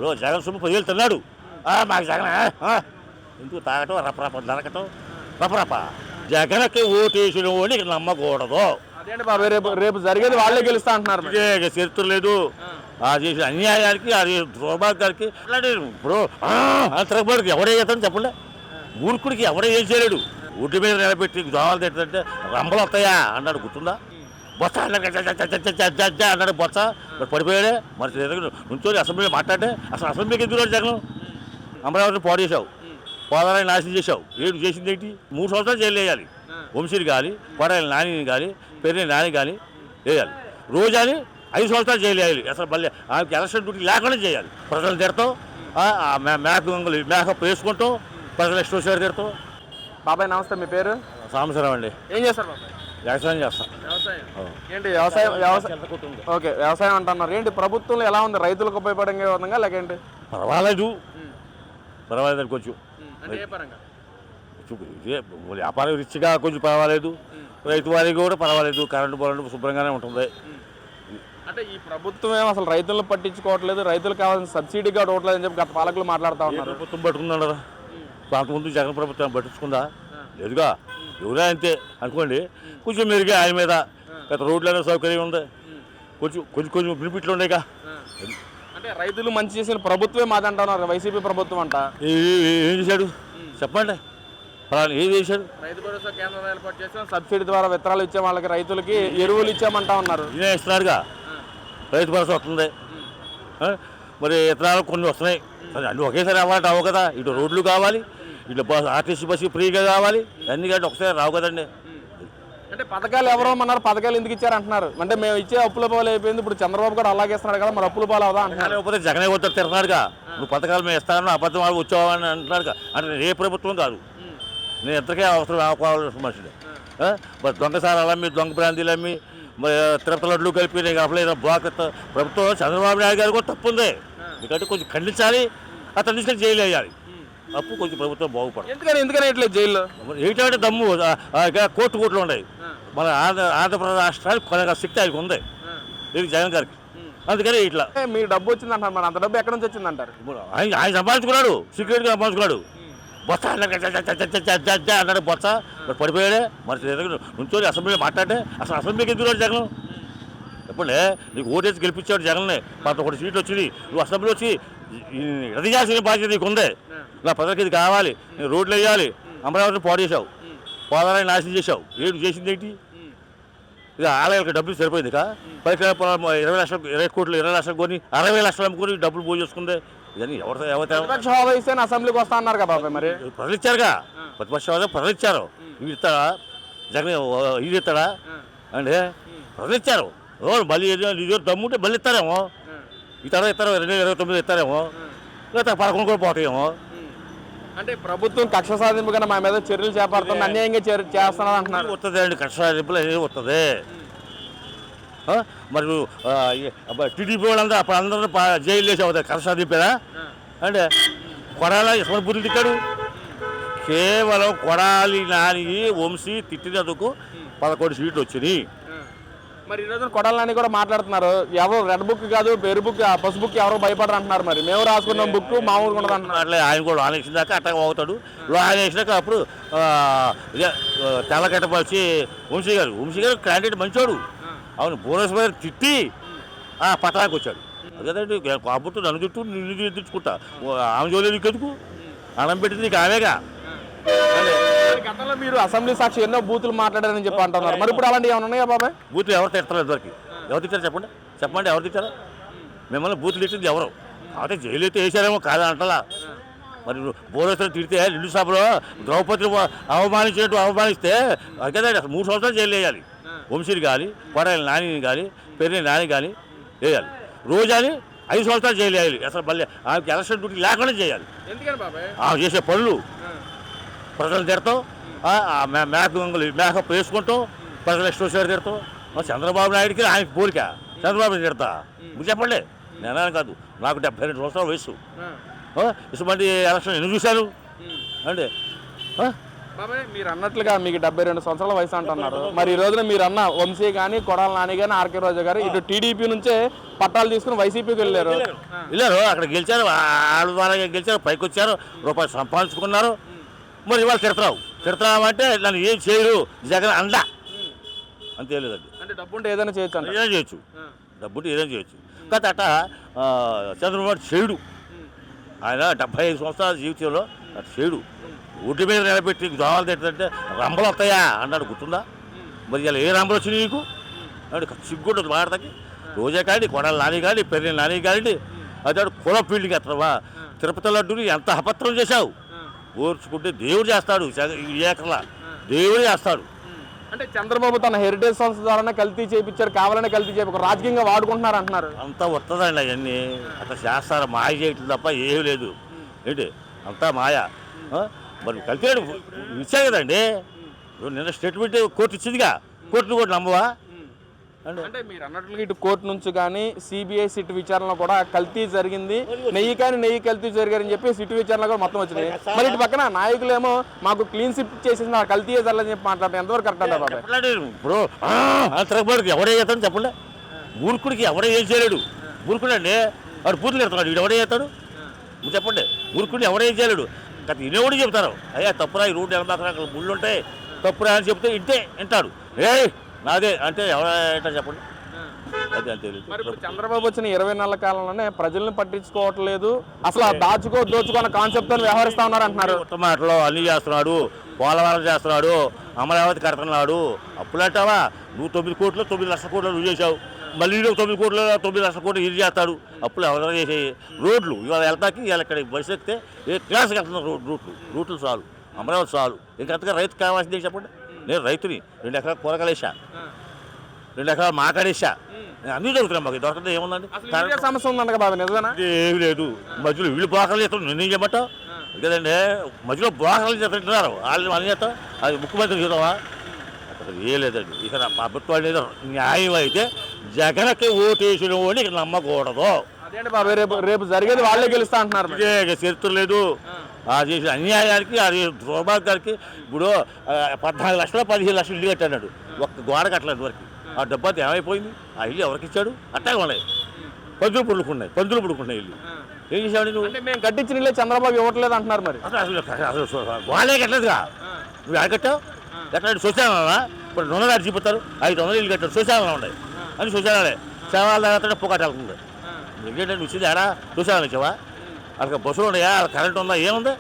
ఇప్పుడు జగన్ సొమ్ము 10,000 తిన్నాడు. మాకు జగన్ ఎందుకు తాగటం రపరప నరకటం రపరప. జగన్కి ఓటేసిన వాడిని ఇక్కడ నమ్మకూడదు. అదేంటి బాబు, రేపు జరిగేది వాళ్ళే గెలుస్తా అంటున్నారు. ఇదే చరిత్ర లేదు. ఆ చేసిన అన్యాయానికి అది దుర్మార్గానికి ఇప్పుడు తిరగబడికి ఎవడే చేస్తాడని చెప్పండి. మూర్ఖుడికి ఎవడే ఏం చేయలేడు. ఒడ్డు మీద నిలబెట్టి దోమలు తింటే రంబలు వస్తాయా అన్నాడు, గుర్తుందా? బొత్స అన్నాడు బొత్స, పడిపోయాడే. మరి నుంచో అసెంబ్లీలో మాట్లాడే. అసలు అసెంబ్లీకి ఎందుకు జగన్? అమరావతిని పాడు చేసావు, పోదాలని నాశనం చేసావు. ఏడు చేసింది ఏంటి? 3 సంవత్సరాలు జైలు వేయాలి. వంశీని కానీ, కొడాలి నానిని కానీ, పెరిని నాని కానీ వేయాలి. రోజాని 5 సంవత్సరాలు జైలు వేయాలి. అసలు మళ్ళీ ఆమెకి ఎలక్షన్ డ్యూటీ లేకుండా చేయాలి. ప్రజలు తిడతాం, మేకప్ వేసుకుంటాం, ప్రజలు ఇష్టం వచ్చారు తిడతాం. బాబాయ్ నమస్తే, మీ పేరు? సాంబశివరావు అండి. ఏం చేస్తారు బాబాయ్? వ్యవసాయం చేస్తాం. ఏంటి వ్యవసాయం? ఓకే, వ్యవసాయం అంటున్నారు. ఏంటి ప్రభుత్వంలో ఎలా ఉంది? రైతులకు ఉపయోగపడే విధంగా లేకేంటి? పర్వాలేదు, పర్వాలేదు. కొంచెం వ్యాపారం రిచ్గా కొంచెం పర్వాలేదు. రైతు వారికి కూడా పర్వాలేదు. కరెంటు పోలంటే శుభ్రంగానే ఉంటుంది. అంటే ఈ ప్రభుత్వం ఏమో అసలు రైతులను పట్టించుకోవట్లేదు, రైతులకు కావాల్సిన సబ్సిడీ కూడా ఇవ్వట్లేదు అని చెప్పి గత పాలకులు మాట్లాడుతూ ఉన్నారు. ప్రభుత్వం పట్టుకుందా? అంతకుముందు జగన్ ప్రభుత్వం పట్టించుకుందా? లేదుగా. ఎవరైనా అంతే అనుకోండి. కొంచెం మెరుగే ఆయన మీద. గత రోడ్లైనా సౌకర్యం ఉంది. కొంచెం కొంచెం కొంచెం బెనిఫిట్లు ఉన్నాయిగా. అంటే రైతులు మంచి చేసిన ప్రభుత్వమే మాదంటున్నారు, వైసీపీ ప్రభుత్వం అంట. ఏం చేశాడు చెప్పండి? ఏం చేశాడు? రైతు భరోసా కేంద్రం ఏర్పాటు చేసిన సబ్సిడీ ద్వారా విత్తనాలు ఇచ్చే వాళ్ళకి, రైతులకి ఎరువులు ఇచ్చామంటా ఉన్నారు. ఇదే ఇస్తున్నాడుగా. రైతు భరోసా వస్తుంది. మరి విత్తనాలు కొన్ని వస్తున్నాయి. అన్నీ ఒకేసారి అవ్వాలంటే అవ్వ కదా. ఇటు రోడ్లు కావాలి, ఇటు ఆర్టీసీ బస్సు ఫ్రీగా కావాలి. అన్ని కంటే ఒకసారి రావు కదండి. అంటే పథకాలు ఎవరో అన్నారు, పథకాలు ఎందుకు ఇచ్చారు అంటున్నారు. అంటే మేము ఇచ్చే అప్పుల పాలు అయిపోయింది. ఇప్పుడు చంద్రబాబు కూడా అలాగే ఇస్తున్నాడు కదా, మరి అప్పుల పాలు అవుదా అంటున్నారు. లేకపోతే జగనే వద్ద తిరుగుతున్నాడుగా. నువ్వు పథకాలు మేము ఇస్తానని అబద్ధం వాళ్ళు వచ్చావని అంటున్నాడుగా. అంటే ఏ ప్రభుత్వం కాదు, నేను ఎంతకే అవసరం ఆవుకోవాల్సిన మనిషిని. మరి దొంగసారి అమ్మి, దొంగ బ్రాందీలు అమ్మి, మరి తిరుపతి లడ్లు కలిపి నేను అసలు బ్లాక్ ప్రభుత్వం చంద్రబాబు నాయుడు గారు కూడా తప్పు ఉంది. ఎందుకంటే కొంచెం ఖండించాలి, అతను తీసుకెళ్ళి జైలు వేయాలి. అప్పుడు కొంచెం ప్రభుత్వం బాగుపడదు. ఎందుకని ఇట్లేదు జైల్లో? ఏంటంటే దమ్ము కోర్టులు ఉన్నాయి. మన ఆంధ్రప్రదేశ్ రాష్ట్రానికి కొనగా శక్తి ఆయనకు ఉంది, ఇది జగన్ గారికి. అందుకని ఇట్లా మీ డబ్బు వచ్చింది అంటారు. మరి అంత డబ్బు ఎక్కడి నుంచి వచ్చింది అంటారు? ఆయన సంపాదించుకున్నాడు, సీక్రెట్గా సంపాదించుకున్నాడు. బొత్స అన్నాడు బొత్స, పడిపోయాడే. మరి నుంచో అసెంబ్లీలో మాట్లాడే. అసలు అసెంబ్లీకి ఎందుకు జగన్? చెప్పండి. నీకు ఓటేసి గెలిపించాడు జగన్ని. 11 సీట్లు వచ్చింది. నువ్వు అసెంబ్లీ వచ్చి రద్దు చేయాల్సిన బాధ్యత నీకు ఉంది. నా ప్రజలకు ఇది కావాలి, నేను రోడ్లు వేయాలి. అమరావతిని పాడు చేసావు, పోదాలని నాశనం చేసావు. ఏడు చేసింది ఏంటి? ఇక ఆలయాలకు డబ్బులు సరిపోయింది కా. 20 లక్షలు 20 కోట్లు 20 లక్షలు కొని 60 లక్షలు అమ్ముకొని డబ్బులు పోయి చేసుకుందే. ఇవన్నీ ఎవరితో అసెంబ్లీకి వస్తా అన్నారు కదా బాబాయ్. మరి ప్రజలు ఇచ్చారుగా, ప్రతిపక్ష హోదా ప్రజలు ఇచ్చారు. ఇవి ఇస్తాడా జగన్? ఇది ఇస్తాడా అంటే? ప్రజలు ఇచ్చారు. మళ్ళీ ఇది దమ్ముంటే మళ్ళీ ఇస్తారేమో. ఇస్తారో 2029 ఇస్తారేమో, లేదా 11 కూడా పోతాయేమో. అంటే ప్రభుత్వం కక్ష సాధింపు కన్నా మా మీద చర్యలు చేపడుతుంది, అన్యాయంగా చేస్తున్నారు అంటున్నారు. వస్తుంది అండి, కక్ష సాధింపులు అనేది వస్తుంది. మరి టీడీపీ వాళ్ళందరూ అప్పుడు అందరూ జైలు వేసి అవుతాయి. కక్ష సాధింపేదా అంటే? కొడాలి ఇస్మాన్ బుద్ధి తిట్టాడు. కేవలం కొడాలి నాని వంశీ తిట్టినందుకు 11 సీట్లు వచ్చినాయి. మరి ఈరోజు కొడాలి నాని కూడా మాట్లాడుతున్నారు. ఎవరు రెడ్ బుక్ కాదు, బెరు బుక్, పసు బుక్ ఎవరో భయపడరు అంటున్నారు. మరి మేము రాసుకున్న బుక్ మామూలుగా ఉండదు అంటున్నారు. అట్లే ఆయన కూడా లోన్ వేసిన దాకా అట్టగా అవుతాడు. లోన్ వేసినాక అప్పుడు తెల్లగట్టపరిచి వంశీ గారు క్యాండిడేట్ మంచోడు. అవును, బోనస్ మీద తిట్టి పట్టణానికి వచ్చాడు. అదేంటి కాబట్టి నన్ను చుట్టూ నిన్ను తెచ్చుకుంటా. ఆమె జోలి నీకెందుకు? అన్నం పెట్టింది నీకు ఆమెగా. గతంలో మీరు అసెంబ్లీ సాక్షి ఎన్నో బూతులు మాట్లాడారని చెప్పి అంటున్నారు. మరి ఇప్పుడు అలాంటివి ఏమైనా ఉన్నాయా బాబాయ్? బూతులు ఎవరు తిడతారు? ఇదివరకు ఎవరు తిట్టారు చెప్పండి ఎవరు తిట్టారా? మిమ్మల్ని బూతులు తిట్టింది ఎవరు? కాబట్టి జైలు అయితే వేసారేమో కాదని అంటలా. మరి బోరేశ్వరం తిడితే 2 సభలో ద్రౌపదిని అవమానిస్తే కదండి. అసలు 3 సంవత్సరాలు జైలు వేయాలి. వంశీని కానీ, కొడాలి నానిని కానీ, పెరిని నాని కానీ వేయాలి. రోజాని 5 సంవత్సరాలు జైలు వేయాలి. అసలు మళ్ళీ ఆమెకి ఎలక్షన్ డ్యూటీ లేకుండా చేయాలి. ఆమె చేసే పనులు ప్రజలు తిడతాం, మేకప్ వేసుకుంటాం, ప్రజలు ఇష్టం వచ్చారు తిడతాం. చంద్రబాబు నాయుడికి ఆయనకి పోలిక. చంద్రబాబు తిడతా మీరు చెప్పండి. నేనే కాదు, నాకు 72 సంవత్సరాల వయసు. ఇటువంటి ఎలక్షన్ ఎందుకు చూశాను అంటే? మీరు అన్నట్లుగా మీకు 72 సంవత్సరాల వయసు అంటున్నారు. మరి ఈ రోజున మీరు అన్న వంశీ కానీ, కొడాలి నాని కానీ, ఆర్కే రోజా గారు ఇటు టీడీపీ నుంచే పట్టాలు తీసుకుని వైసీపీకి వెళ్ళారు. వెళ్ళారు, అక్కడ గెలిచారు, వాళ్ళ ద్వారా గెలిచారు, పైకి వచ్చారు, రూపాయలు సంపాదించుకున్నారు. మరి ఇవాళ తిడతావు అంటే నన్ను ఏం చేయరు జగన్ అండ అంతే లేదండి. అంటే డబ్బు ఉంటే ఏదైనా చేయొచ్చు అంట. ఏదైనా చేయొచ్చు, డబ్బుంటే ఏదైనా చేయొచ్చు. కాకపోతే అట్ట చంద్రబాబు చేయుడు, ఆయన 75 సంవత్సరాల జీవితంలో అటు చేయుడు. ఒడ్డు మీద నిలబెట్టి దోమలు తిట్టంటే రంబలు వస్తాయా అన్నాడు, గుర్తుందా? మరి ఇలా ఏ రంబలు వచ్చినాయి నీకు అంటే సిగ్గుంటుంది మాట్లాడతాకి. రోజా కానీ, కొడాలి నాని కానీ, పెర్రి నాని కానీ, అదే కుల ఫీల్డ్కి ఎత్తవా? తిరుపతి లడ్డూని ఎంత అపత్రం చేశావు, ఓర్చుకుంటే దేవుడు చేస్తాడు, ఏకలా దేవుడే చేస్తాడు. అంటే చంద్రబాబు తన హెరిటేజ్ సంస్థ ద్వారానే కల్తీ చేయించారు, కావాలనే కల్తీ చేపి రాజకీయంగా వాడుకుంటున్నారు అంటున్నారు. అంతా వస్తుందండి అవన్నీ, అట్లా చేస్తారు, మాయ చేయటం తప్ప ఏమీ లేదు. ఏంటి అంతా మాయ. మరి కల్తీడు ఇచ్చాయి కదండి, నిన్న స్టేట్మెంట్ కోర్టు ఇచ్చిందిగా, కోర్టును కూడా నమ్మవా? అంటే మీరు అన్నట్లుగా ఇటు కోర్టు నుంచి కానీ సిబిఐ సిట్ విచారణలో కూడా కల్తీ జరిగింది, నెయ్యి కల్తీ జరిగారని చెప్పి సిట్ విచారణ కూడా మొత్తం వచ్చినాయి. మరి ఇటు పక్కన నాయకులేమో మాకు క్లీన్ సిప్ చేసేసి నా కల్తీ జరగదని చెప్పి మాట్లాడతారు. ఎంతవరకు కరెక్ట్ అంటారు బాబాయ్? ఇప్పుడు తిరగబడికి ఎవడే చేస్తాడు చెప్పండి, మూర్ఖుడికి ఎవడే ఏం చేయలేడు. మూర్ఖుడు అండి, వాడు పూర్తులు ఎడతాడు, వీడు ఎవడే చేస్తాడు చెప్పండి. మూర్ఖుడిని ఎవడేం చేయలేడు. కానీ ఇనేవాడు చెప్తారు, అయ్యా తప్పురా, ఈ రోడ్డు ఎక్కడ అక్కడ ముళ్ళు ఉంటాయి, తప్పురా అని చెప్తే వింటాడు. నాదే అంటే ఎవరైనా చెప్పండి, అదే అంతే. మరి ఇప్పుడు చంద్రబాబు వచ్చిన 20 నెలల కాలంలోనే ప్రజల్ని పట్టించుకోవట్లేదు, అసలు దోచుకున్న కాన్సెప్ట్ తో వ్యవహరిస్తా ఉన్నారు అంటున్నారు. కొత్త మాటలో అన్నీ చేస్తున్నాడు, పోలవరం చేస్తున్నాడు, అమరావతి కడుతున్నాడు. అప్పులు అంటావా? నువ్వు 9 కోట్లు 9 లక్షల కోట్లు నువ్వు చేసావు, మళ్ళీ 9 కోట్లు 9 లక్షల కోట్లు ఇది చేస్తాడు. అప్పులు ఎవరైనా చేసేవి. రోడ్లు ఇవాళ వెళ్తాకి ఇవాళ ఇక్కడ బస్సు ఎక్కితే ఏ క్లాస్కి వెళ్తున్నారు, రూట్లు చాలు, అమరావతి చాలు. ఇంకంతగా రైతు కావాల్సిందే చెప్పండి. నేను రైతుని, 2 ఎకరాలు కూరగాయలు వేసా, 2 ఎకరాలు మాకాడేసా, అన్నీ దొరుకుతున్నాయి మాకు. దొరకదు ఏముందండి, సమస్య ఉందంట బాబు, నిజమేనా? ఏమి లేదు. మధ్యలో వీళ్ళు బ్రోకర్లు చేస్తాం, నేనేం చెప్పటం కదండి. మధ్యలో బ్రోకర్లు చేస్తున్నారు, వాళ్ళు అని చేస్తాం. అది ముఖ్యమంత్రి చూద్దామా? అక్కడ ఏ లేదండి. ఇక ప్రభుత్వం అనేది న్యాయం అయితే జగన్కి ఓటేసిన వాడిని ఇక నమ్మకూడదు. అదేంటి బాబు, రేపు జరిగేది వాళ్ళే గెలుస్తా అంటున్నారు. చరిత్ర లేదు. ఆ చేసిన అన్యాయానికి, అది దుర్మార్గానికి. ఇప్పుడు 14 లక్షలు 15 లక్షలు ఇల్లు కట్టాడు, ఒక్క గోడ కట్టలేదు వరకు. ఆ డబ్బా ఏమైపోయింది? ఆ ఇల్లు ఎవరికి ఇచ్చాడు? అట్టాగే ఉన్నాయి, పందులు పుడుకుంటున్నాయి ఇల్లు. ఏం చేసాడు నువ్వు? మేము కట్టించిన ఇల్లు చంద్రబాబు ఇవ్వట్లేదు అంటున్నారు. మరి అసలు గోడే కట్టలేదుగా, నువ్వు ఎక్కడ కట్టావు? ఎక్కడ శ్మశానాలా? ఇప్పుడు 100 చూపుతారు, 500 ఇల్లు కట్టారు, శ్మశానాలు ఉన్నాయి అని. శ్మశానాలే శవాల తర్వాత పొగాట వెళ్తుంది. ఎందుకంటే నువ్వు ఇచ్చింది ఆడా శ్మశానాలు ఇచ్చావా? అక్కడ బస్సులు ఉన్నాయా? కరెంట్ ఉందా? ఏముంది?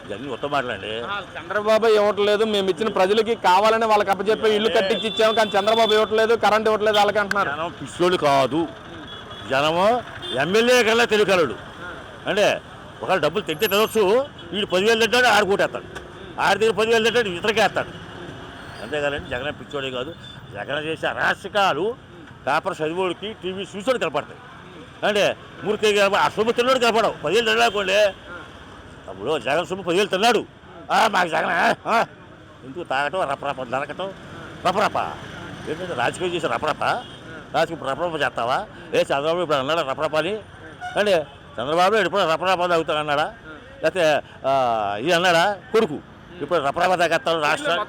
ఇవన్నీ మొత్తం మాట్లాడండి. చంద్రబాబు ఇవ్వట్లేదు, మేము ఇచ్చిన ప్రజలకి కావాలని వాళ్ళకి అప్పచెప్పి ఇల్లు కట్టించి ఇచ్చాము, కానీ చంద్రబాబు ఇవ్వట్లేదు, కరెంట్ ఇవ్వట్లేదు వాళ్ళకి అంటున్నారు. జనం పిచ్చోళ్ళు కాదు, జనము ఎమ్మెల్యే కల్లా తెలియగలడు. అంటే ఒకవేళ డబ్బులు తింటే తినొచ్చు, వీడు 10,000 తింటాడు, ఆడు కొట్టేస్తాడు, ఆడి దగ్గర 10,000 తింటాడు, ఇతరకే వేస్తాడు. అంతేకాదండి, జగన్ పిచ్చోడే కాదు. జగన్ చేసే అరాచకాలు పేపర్ చదివోడికి టీవీ చూసోడు కనపడతాయి. అంటే మురికి ఆ సొమ్ము తిన్నాడు కనపడవు. 10,000 తినలేకోండి. అప్పుడు జగన్ సొమ్ము 10,000 తిన్నాడు, మాకు జగన్ ఎందుకు తాగటం, రపరప దొరకటం, రపరప ఏంటంటే రాజకీయం చేసి రపరప చేస్తావా? చంద్రబాబు ఇప్పుడు అన్నాడా రపరప అని? అంటే చంద్రబాబు ఇప్పుడు రపరప తాగుతాడు అన్నాడా? లేకపోతే ఇది అన్నాడా కొడుకు ఇప్పుడు రపరప తాగేస్తాడు రాష్ట్రాలు?